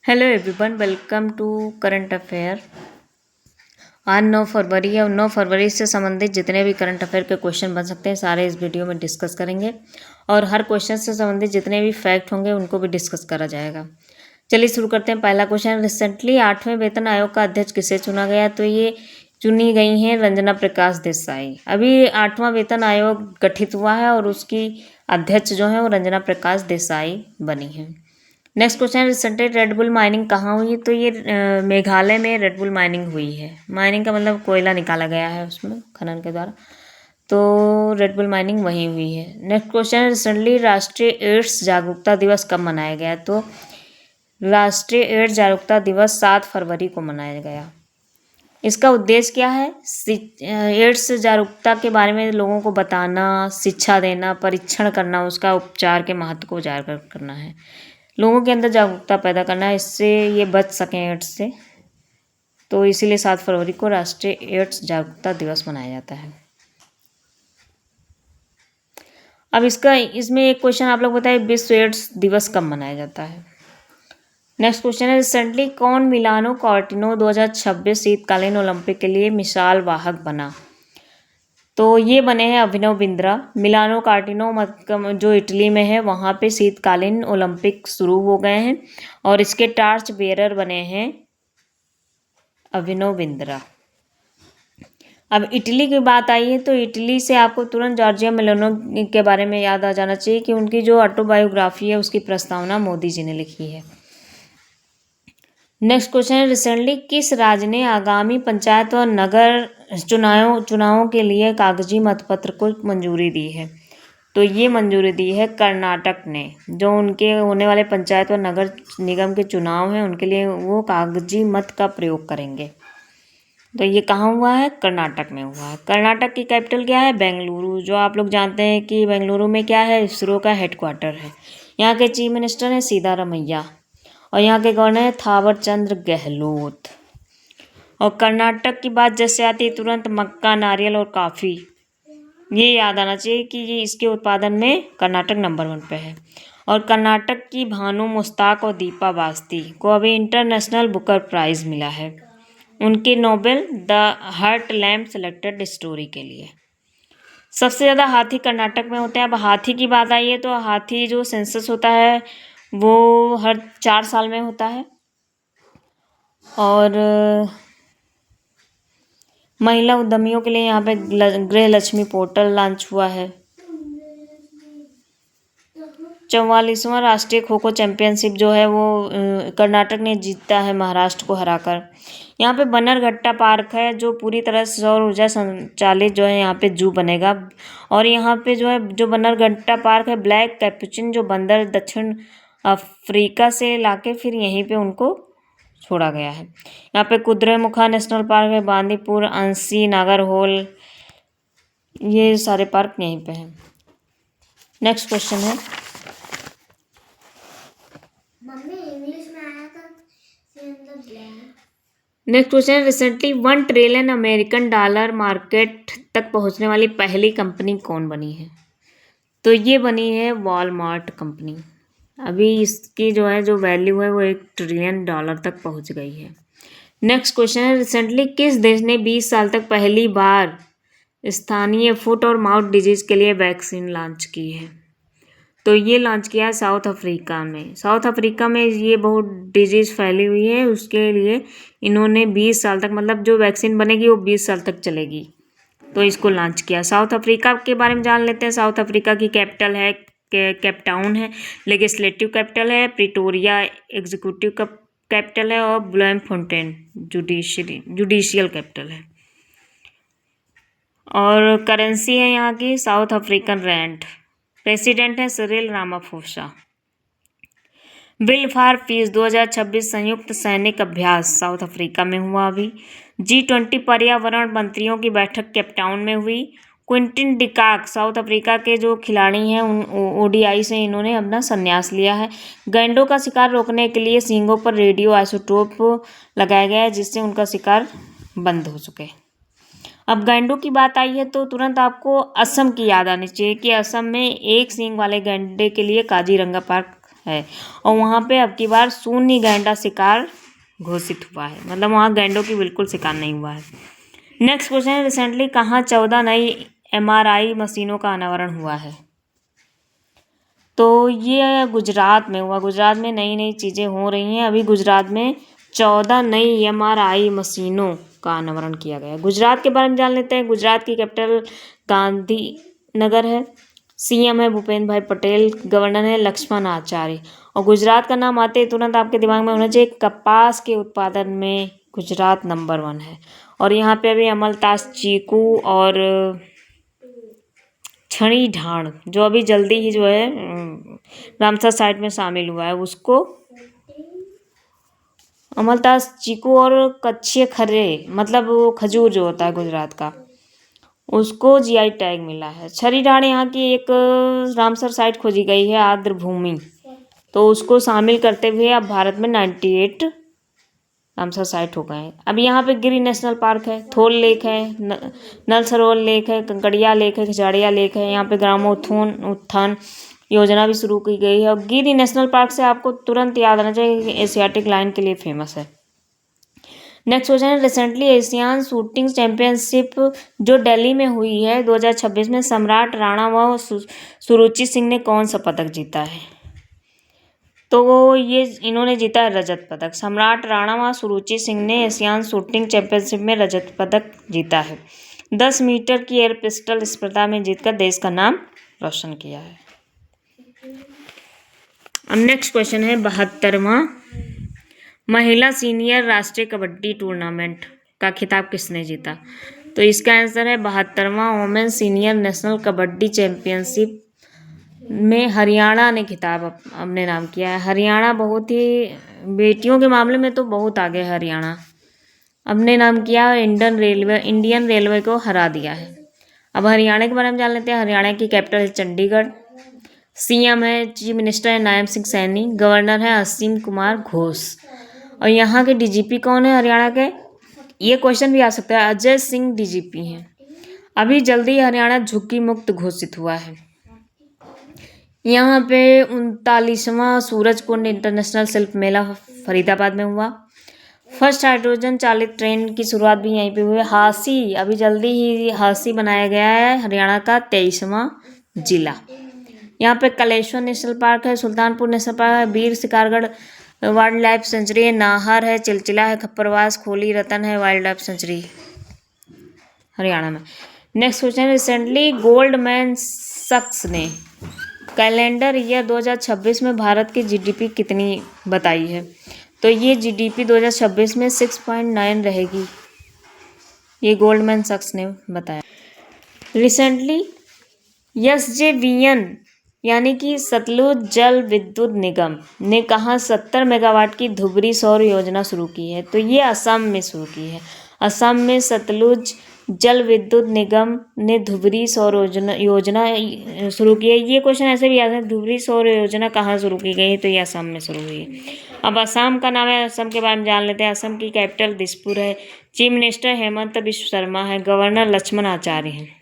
Hello everyone, welcome to current affair. आज 9 फरवरी है और 9 फरवरी से संबंधित जितने भी करंट अफेयर के क्वेश्चन बन सकते हैं सारे इस वीडियो में डिस्कस करेंगे और हर क्वेश्चन से संबंधित जितने भी फैक्ट होंगे उनको भी डिस्कस करा जाएगा। चलिए शुरू करते हैं। पहला क्वेश्चन, रिसेंटली 8वें वेतन आयोग का अध्यक्ष किसे चुना गया? तो ये चुनी गई हैं रंजना प्रकाश देसाई। अभी 8वां वेतन आयोग गठित हुआ है और उसकी अध्यक्ष जो है वो रंजना प्रकाश देसाई बनी है। Next question, recently Red Bull mining कहाँ हुई? तो ये मेघालय में रेडबुल माइनिंग हुई है। माइनिंग का मतलब कोयला निकाला गया है उसमें खनन के द्वारा, तो रेडबुल माइनिंग वहीं हुई है। नेक्स्ट क्वेश्चन, रिसेंटली राष्ट्रीय एड्स जागरूकता दिवस कब मनाया गया? तो राष्ट्रीय एड्स जागरूकता दिवस 7 फरवरी को मनाया गया। इसका उद्देश्य क्या है? एड्स जागरूकता के बारे में लोगों को बताना, शिक्षा देना, परीक्षण करना, उसका उपचार के महत्व को उजागर करना है, लोगों के अंदर जागरूकता पैदा करना है, इससे ये बच सकें एड्स से। तो इसीलिए 7 फरवरी को राष्ट्रीय एड्स जागरूकता दिवस मनाया जाता है। अब इसमें एक क्वेश्चन आप लोग बताइए, विश्व एड्स दिवस कब मनाया जाता है? नेक्स्ट क्वेश्चन है, रिसेंटली कौन मिलानो कॉर्टिनो 2026 शीतकालीन ओलंपिक के लिए मिसाल वाहक बना? तो ये बने हैं अभिनव बिंद्रा। मिलानो कॉर्टिनो जो इटली में है वहाँ पे शीतकालीन ओलंपिक शुरू हो गए हैं और इसके टार्च बेयरर बने हैं अभिनव बिंद्रा। अब इटली की बात आई है तो इटली से आपको तुरंत जॉर्जिया मेलोनो के बारे में याद आ जाना चाहिए कि उनकी जो ऑटोबायोग्राफी है उसकी प्रस्तावना मोदी जी ने लिखी है। नेक्स्ट क्वेश्चन है, रिसेंटली किस राज्य ने आगामी पंचायत और नगर चुनावों के लिए कागजी मतपत्र को मंजूरी दी है? तो ये मंजूरी दी है कर्नाटक ने। जो उनके होने वाले पंचायत और नगर निगम के चुनाव हैं उनके लिए वो कागजी मत का प्रयोग करेंगे। तो ये कहाँ हुआ है? कर्नाटक में हुआ है। कर्नाटक की कैपिटल क्या है? बेंगलुरु। जो आप लोग जानते हैं कि बेंगलुरु में क्या है? इसरो का हेडक्वार्टर है। यहाँ के चीफ मिनिस्टर हैं सीतारमैया और यहाँ के गवर्नर हैं थावर चंद गहलोत। और कर्नाटक की बात जैसे आती है तुरंत मक्का, नारियल और काफ़ी, ये याद आना चाहिए कि ये इसके उत्पादन में कर्नाटक नंबर 1 पे है। और कर्नाटक की भानु मुस्ताक और दीपा बास्ती को अभी इंटरनेशनल बुकर प्राइज़ मिला है उनके Nobel the Heart Lamp selected story के लिए। सबसे ज़्यादा हाथी कर्नाटक में होते हैं। अब हाथी की बात आई है तो हाथी जो सेंसस होता है वो हर 4 साल में होता है। और महिला उद्यमियों के लिए यहाँ पे गृह लक्ष्मी पोर्टल लॉन्च हुआ है। 44वां राष्ट्रीय खो खो चैंपियनशिप जो है वो कर्नाटक ने जीता है महाराष्ट्र को हराकर। यहाँ पे बन्नरघट्टा पार्क है जो पूरी तरह से सौर ऊर्जा संचालित जो है यहाँ पे जू बनेगा। और यहाँ पे जो है जो बन्नरघट्टा पार्क है, ब्लैक कैपुचिन जो बंदर दक्षिण अफ्रीका से लाके फिर यहीं पे उनको छोड़ा गया है। यहाँ पे कुद्रेमुखा नेशनल पार्क है, बांदीपुर, अंसी, नागरहोल, ये सारे पार्क यहीं पे हैं। नेक्स्ट क्वेश्चन है, next question, recently $1 trillion American dollar market तक पहुंचने वाली पहली कंपनी कौन बनी है? तो ये बनी है वॉलमार्ट कंपनी। अभी इसकी जो है जो वैल्यू है वो $1 ट्रिलियन तक पहुंच गई है। नेक्स्ट क्वेश्चन है, रिसेंटली किस देश ने 20 साल तक पहली बार स्थानीय फुट और माउथ डिजीज के लिए वैक्सीन लॉन्च की है? तो ये लॉन्च किया है साउथ अफ्रीका में। साउथ अफ्रीका में ये बहुत डिजीज़ फैली हुई है, उसके लिए इन्होंने 20 साल तक, मतलब जो वैक्सीन बनेगी वो 20 साल तक चलेगी, तो इसको लॉन्च किया। साउथ अफ्रीका के बारे में जान लेते हैं। साउथ अफ्रीका की कैपिटल है केपटाउन है, लेजिस्लेटिव कैपिटल है प्रिटोरिया, एग्जीक्यूटिव कैपिटल है और ब्लूमफोंटेन जुडिशियल कैपिटल है। और करेंसी है यहाँ की साउथ अफ्रीकन रैंड। प्रेसिडेंट है Cyril Ramaphosa. Bill for piece 2026 संयुक्त सैनिक अभ्यास साउथ अफ्रीका में हुआ। अभी G20 पर्यावरण मंत्रियों की बैठक केपटाउन में हुई। क्विंटन डिकाक साउथ अफ्रीका के जो खिलाड़ी हैं उन ODI से इन्होंने अपना संन्यास लिया है। गैंडों का शिकार रोकने के लिए सींगों पर रेडियो आइसोटोप लगाया गया है जिससे उनका शिकार बंद हो चुके। अब गैंडों की बात आई है तो तुरंत आपको असम की याद आनी चाहिए कि असम में एक सींग वाले गैंडे के लिए काजीरंगा पार्क है और वहाँ पे अब की बार शून्य गैंडा शिकार घोषित हुआ है, मतलब वहाँ गैंडों की बिल्कुल शिकार नहीं हुआ है। नेक्स्ट क्वेश्चन है, रिसेंटली कहाँ 14 नई MRI मशीनों का अनावरण हुआ है? तो ये गुजरात में हुआ। गुजरात में नई नई चीज़ें हो रही हैं। अभी गुजरात में 14 नई MRI मशीनों का अनावरण किया गया। गुजरात के बारे में जान लेते हैं। गुजरात की कैपिटल गांधीनगर है। CM है भूपेंद्र भाई पटेल। गवर्नर है लक्ष्मण आचार्य। और गुजरात का नाम आते ही तुरंत आपके दिमाग में होना चाहिए, कपास के उत्पादन में गुजरात नंबर 1 है। और यहाँ पे अभी अमलतास चीकू और छड़ी ढाण जो अभी जल्दी ही जो है रामसर साइट में शामिल हुआ है, उसको अमलतास चीकू और कच्चे खर्रे मतलब वो खजूर जो होता है गुजरात का, उसको GI टैग मिला है। छड़ी ढाण यहाँ की एक रामसर साइट खोजी गई है आर्द्र भूमि, तो उसको शामिल करते हुए अब भारत में 98 रामसर साइट हो गए हैं। अब यहाँ पे गिरी नेशनल पार्क है, थोल लेक है, नल सरोवर लेक है, कंकड़िया लेक है, खिजाड़िया लेक है। यहाँ पे ग्रामोत्थान योजना भी शुरू की गई है। और गिरी नेशनल पार्क से आपको तुरंत याद आना चाहिए कि एशियाटिक लायन के लिए फेमस है। नेक्स्ट क्वेश्चन है, रिसेंटली एशियान शूटिंग चैंपियनशिप जो दिल्ली में हुई है 2026 में सम्राट राणा व सुरुचि सिंह ने कौन सा पदक जीता है? तो ये इन्होंने जीता है रजत पदक। सम्राट राणा व सुरुचि सिंह ने एशियान शूटिंग चैंपियनशिप में रजत पदक जीता है। 10 मीटर की एयर पिस्टल स्पर्धा में जीतकर देश का नाम रोशन किया है। अब नेक्स्ट क्वेश्चन है, 72वां महिला सीनियर राष्ट्रीय कबड्डी टूर्नामेंट का खिताब किसने जीता? तो इसका आंसर है 72वां women senior national kabaddi championship में हरियाणा ने खिताब अपने नाम किया है। हरियाणा बहुत ही बेटियों के मामले में तो बहुत आगे है। हरियाणा अपने नाम किया और इंडियन रेलवे को हरा दिया है। अब हरियाणा के बारे में जान लेते हैं। हरियाणा की कैपिटल है चंडीगढ़। CM है, चीफ मिनिस्टर है नायब सिंह सैनी। गवर्नर है असीम कुमार घोष। और यहाँ के DGP कौन है हरियाणा के? ये क्वेश्चन भी आ सकता है। अजय सिंह DGP हैं। अभी जल्दी हरियाणा झुग्गी मुक्त घोषित हुआ है। यहाँ पे 39वां सूरजकुंड इंटरनेशनल शिल्प मेला फरीदाबाद में हुआ। फर्स्ट हाइड्रोजन चालित ट्रेन की शुरुआत भी यहीं पे हुई। हांसी अभी जल्दी ही हांसी बनाया गया है हरियाणा का 23वां जिला। यहाँ पे कलेश्वर नेशनल पार्क है, सुल्तानपुर नेशनल पार्क है, वीर शिकारगढ़ वाइल्ड लाइफ सेंचुरी है, नाहर है, चिलचिला है, खप्परवास, खोली रतन है वाइल्ड लाइफ सेंचुरी हरियाणा में। नेक्स्ट क्वेश्चन, रिसेंटली गोल्डमैन सैक्स ने कैलेंडर ईयर 2026 में भारत की GDP कितनी बताई है? तो ये GDP 2026 में 6.9 रहेगी, ये गोल्डमैन सैक्स ने बताया। रिसेंटली SJVN यानी कि सतलुज जल विद्युत निगम ने कहाँ 70 मेगावाट की धुबरी सौर योजना शुरू की है? तो ये असम में शुरू की है। असम में सतलुज जल विद्युत निगम ने धुबरी सौर योजना शुरू की है। ये क्वेश्चन ऐसे भी आते हैं, धुबरी सौर योजना कहाँ शुरू की गई है? तो ये असम में शुरू हुई है। अब असम का नाम है, असम के बारे में जान लेते हैं। असम की कैपिटल दिसपुर है। चीफ मिनिस्टर हेमंत बिश्व शर्मा है। गवर्नर लक्ष्मण आचार्य हैं।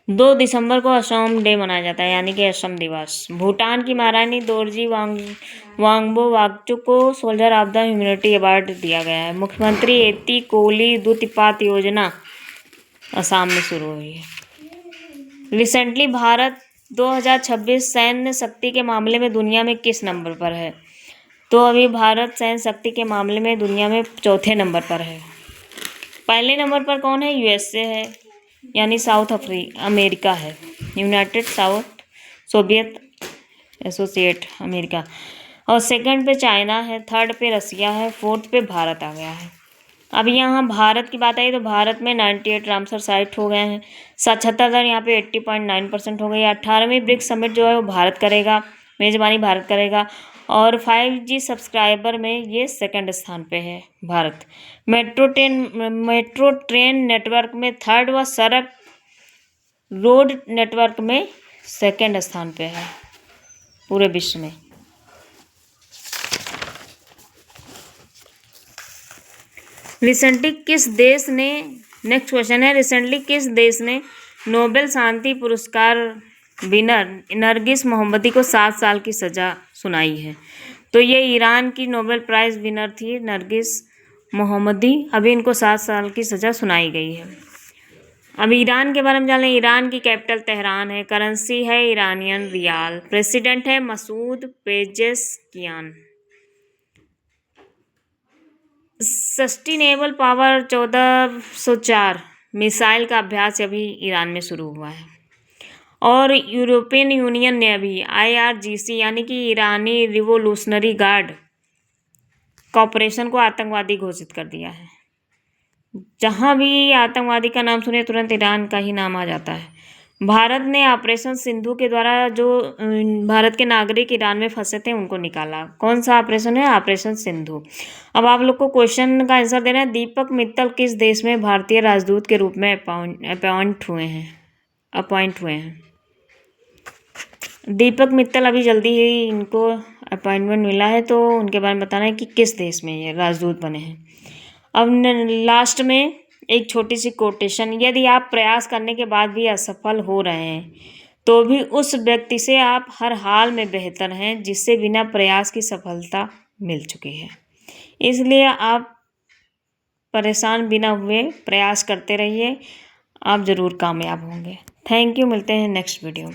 2 दिसंबर को असम डे मनाया जाता है, यानी कि असम दिवस। भूटान की महारानी दोरजी वांगबो वागचुक को soldier of the humanity award दिया गया है। मुख्यमंत्री एती कोली दूतिपात योजना असम में शुरू हुई है। रिसेंटली भारत 2026 सैन्य शक्ति के मामले में दुनिया में किस नंबर पर है? तो अभी भारत सैन्य शक्ति के मामले में दुनिया में 4थे नंबर पर है। पहले नंबर पर कौन है? USA है, यानी साउथ अमेरिका है, United south Soviet associate America. और सेकंड पे चाइना है, थर्ड पे रसिया है, फोर्थ पे भारत आ गया है। अब यहाँ भारत की बात आई तो भारत में 98 रामसर साइट हो गए हैं। साक्षरता दर यहाँ पे 80.9% हो गई है। 18वीं ब्रिक्स समिट जो है वो भारत करेगा, मेजबानी भारत करेगा। और 5G सब्सक्राइबर में ये 2nd स्थान पे है भारत। मेट्रो ट्रेन नेटवर्क में 3rd व सड़क रोड नेटवर्क में 2nd स्थान पे है पूरे विश्व में। रिसेंटली किस देश ने, नेक्स्ट क्वेश्चन है, रिसेंटली किस देश ने नोबेल शांति पुरस्कार विनर नरगिस मोहम्मदी को 7 साल की सज़ा सुनाई है। तो ये ईरान की नोबेल प्राइज़ विनर थी नरगिस मोहम्मदी। अभी इनको 7 साल की सज़ा सुनाई गई है। अब ईरान के बारे में जान लें। ईरान की कैपिटल तेहरान है। करेंसी है ईरानियन रियाल। प्रेसिडेंट है मसूद पेजेस्कियान। सस्टेनेबल पावर 1404 मिसाइल का अभ्यास अभी ईरान में शुरू हुआ है। और यूरोपियन यूनियन ने अभी IRGC यानी कि ईरानी रिवोल्यूशनरी गार्ड कॉरपोरेशन को आतंकवादी घोषित कर दिया है। जहाँ भी आतंकवादी का नाम सुने तुरंत ईरान का ही नाम आ जाता है। भारत ने ऑपरेशन सिंधु के द्वारा जो भारत के नागरिक ईरान में फंसे थे उनको निकाला। कौन सा ऑपरेशन है? ऑपरेशन सिंधु। अब आप लोग को क्वेश्चन का आंसर देना है। दीपक मित्तल किस देश में भारतीय राजदूत के रूप में अपॉइंट हुए हैं? दीपक मित्तल अभी जल्दी ही इनको अपॉइंटमेंट मिला है, तो उनके बारे में बताना है कि किस देश में ये राजदूत बने हैं। अब लास्ट में एक छोटी सी कोटेशन, यदि आप प्रयास करने के बाद भी असफल हो रहे हैं तो भी उस व्यक्ति से आप हर हाल में बेहतर हैं जिससे बिना प्रयास की सफलता मिल चुकी है। इसलिए आप परेशान बिना हुए प्रयास करते रहिए, आप ज़रूर कामयाब होंगे। Thank you. मिलते हैं नेक्स्ट वीडियो में।